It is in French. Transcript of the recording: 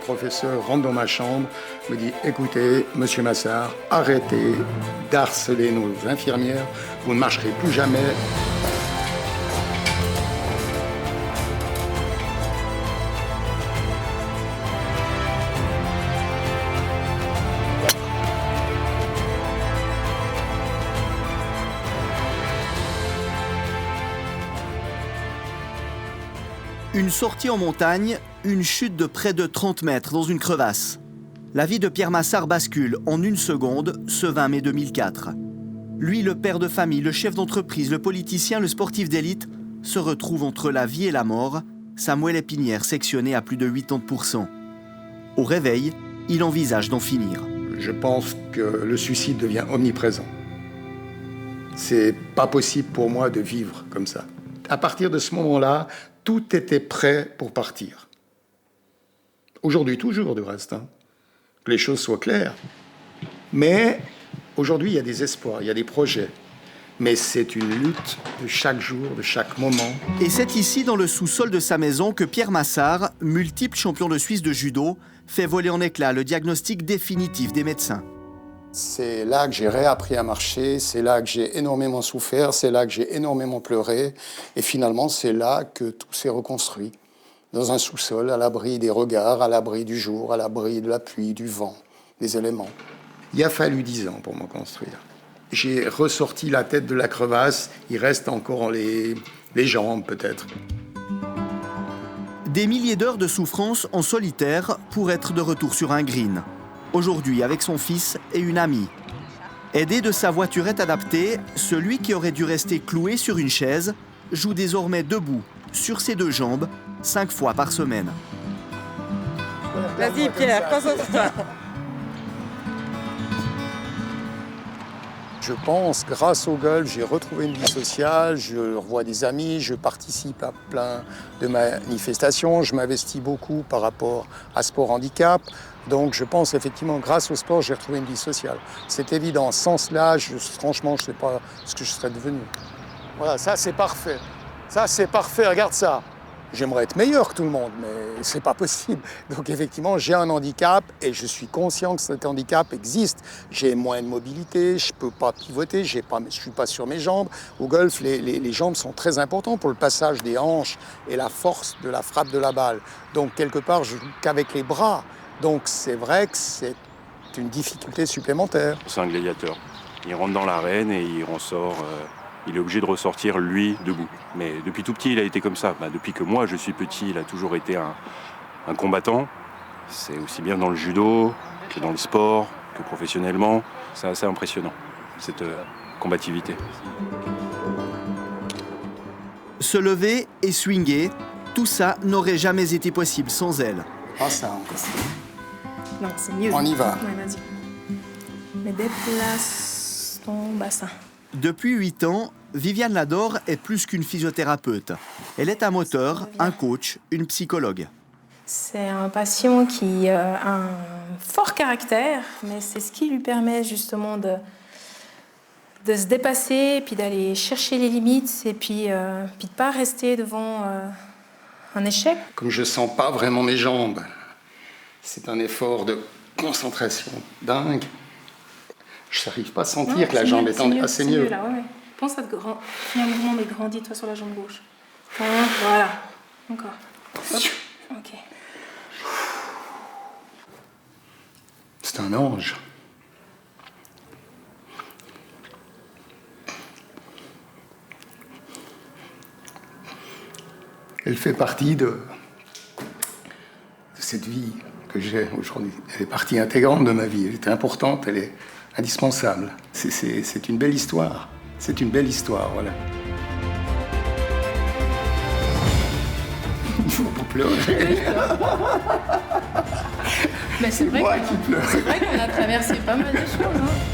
professeur rentre dans ma chambre, me dit « Écoutez, monsieur Massart, arrêtez d'harceler nos infirmières, vous ne marcherez plus jamais. » Une sortie en montagne, une chute de près de 30 mètres dans une crevasse. La vie de Pierre Massart bascule en une seconde ce 20 mai 2004. Lui, le père de famille, le chef d'entreprise, le politicien, le sportif d'élite, se retrouve entre la vie et la mort, sa moelle épinière sectionnée à plus de 80%. Au réveil, il envisage d'en finir. Je pense que le suicide devient omniprésent. C'est pas possible pour moi de vivre comme ça. À partir de ce moment-là, tout était prêt pour partir. Aujourd'hui, toujours du reste, que les choses soient claires. Mais aujourd'hui, il y a des espoirs, il y a des projets. Mais c'est une lutte de chaque jour, de chaque moment. Et c'est ici, dans le sous-sol de sa maison, que Pierre Massart, multiple champion de Suisse de judo, fait voler en éclats le diagnostic définitif des médecins. C'est là que j'ai réappris à marcher, c'est là que j'ai énormément souffert, c'est là que j'ai énormément pleuré. Et finalement, c'est là que tout s'est reconstruit. Dans un sous-sol, à l'abri des regards, à l'abri du jour, à l'abri de la pluie, du vent, des éléments. Il a fallu 10 ans pour me construire. J'ai ressorti la tête de la crevasse, il reste encore les jambes peut-être. Des milliers d'heures de souffrance en solitaire pour être de retour sur un green. Aujourd'hui avec son fils et une amie. Aidé de sa voiturette adaptée, celui qui aurait dû rester cloué sur une chaise joue désormais debout, sur ses 2 jambes, 5 fois par semaine. Vas-y Pierre, concentre-toi. Je pense, grâce au golf, j'ai retrouvé une vie sociale, je revois des amis, je participe à plein de manifestations, je m'investis beaucoup par rapport à Sport Handicap. Donc je pense effectivement, grâce au sport, j'ai retrouvé une vie sociale. C'est évident, sans cela, franchement, je ne sais pas ce que je serais devenu. Voilà, ça c'est parfait. Ça c'est parfait, regarde ça. J'aimerais être meilleur que tout le monde, mais c'est pas possible. Donc effectivement, j'ai un handicap et je suis conscient que cet handicap existe. J'ai moins de mobilité, je peux pas pivoter, je suis pas sur mes jambes. Au golf, les jambes sont très importantes pour le passage des hanches et la force de la frappe de la balle. Donc quelque part, je joue qu'avec les bras. Donc c'est vrai que c'est une difficulté supplémentaire. C'est un gladiateur. Il rentre dans l'arène et il ressort. Il est obligé de ressortir, lui, debout. Mais depuis tout petit, il a été comme ça. Depuis que moi, je suis petit, il a toujours été un combattant. C'est aussi bien dans le judo que dans le sport, que professionnellement. C'est assez impressionnant, cette combativité. Se lever et swinguer, tout ça n'aurait jamais été possible sans elle. Ah ça encore. Non, c'est mieux. On y va. Ouais, vas-y. Mais déplace ton bassin. Depuis 8 ans, Viviane Lador est plus qu'une physiothérapeute. Elle est un moteur, un coach, une psychologue. C'est un patient qui a un fort caractère, mais c'est ce qui lui permet justement de se dépasser, puis d'aller chercher les limites, et puis de ne pas rester devant un échec. Comme je sens pas vraiment mes jambes, c'est un effort de concentration dingue. Je n'arrive pas à sentir que la jambe est tendue. Ah, c'est mieux. Là, ouais. Pense à faire un mouvement, mais grandis-toi sur la jambe gauche. Voilà. Encore. Hop. Ok. C'est un ange. Elle fait partie de cette vie que j'ai aujourd'hui. Elle est partie intégrante de ma vie. Elle est importante, elle est indispensable. C'est une belle histoire. C'est une belle histoire, voilà. Vous pleurez. Mais c'est vrai moi qui pleure. C'est vrai qu'on a traversé pas mal de choses.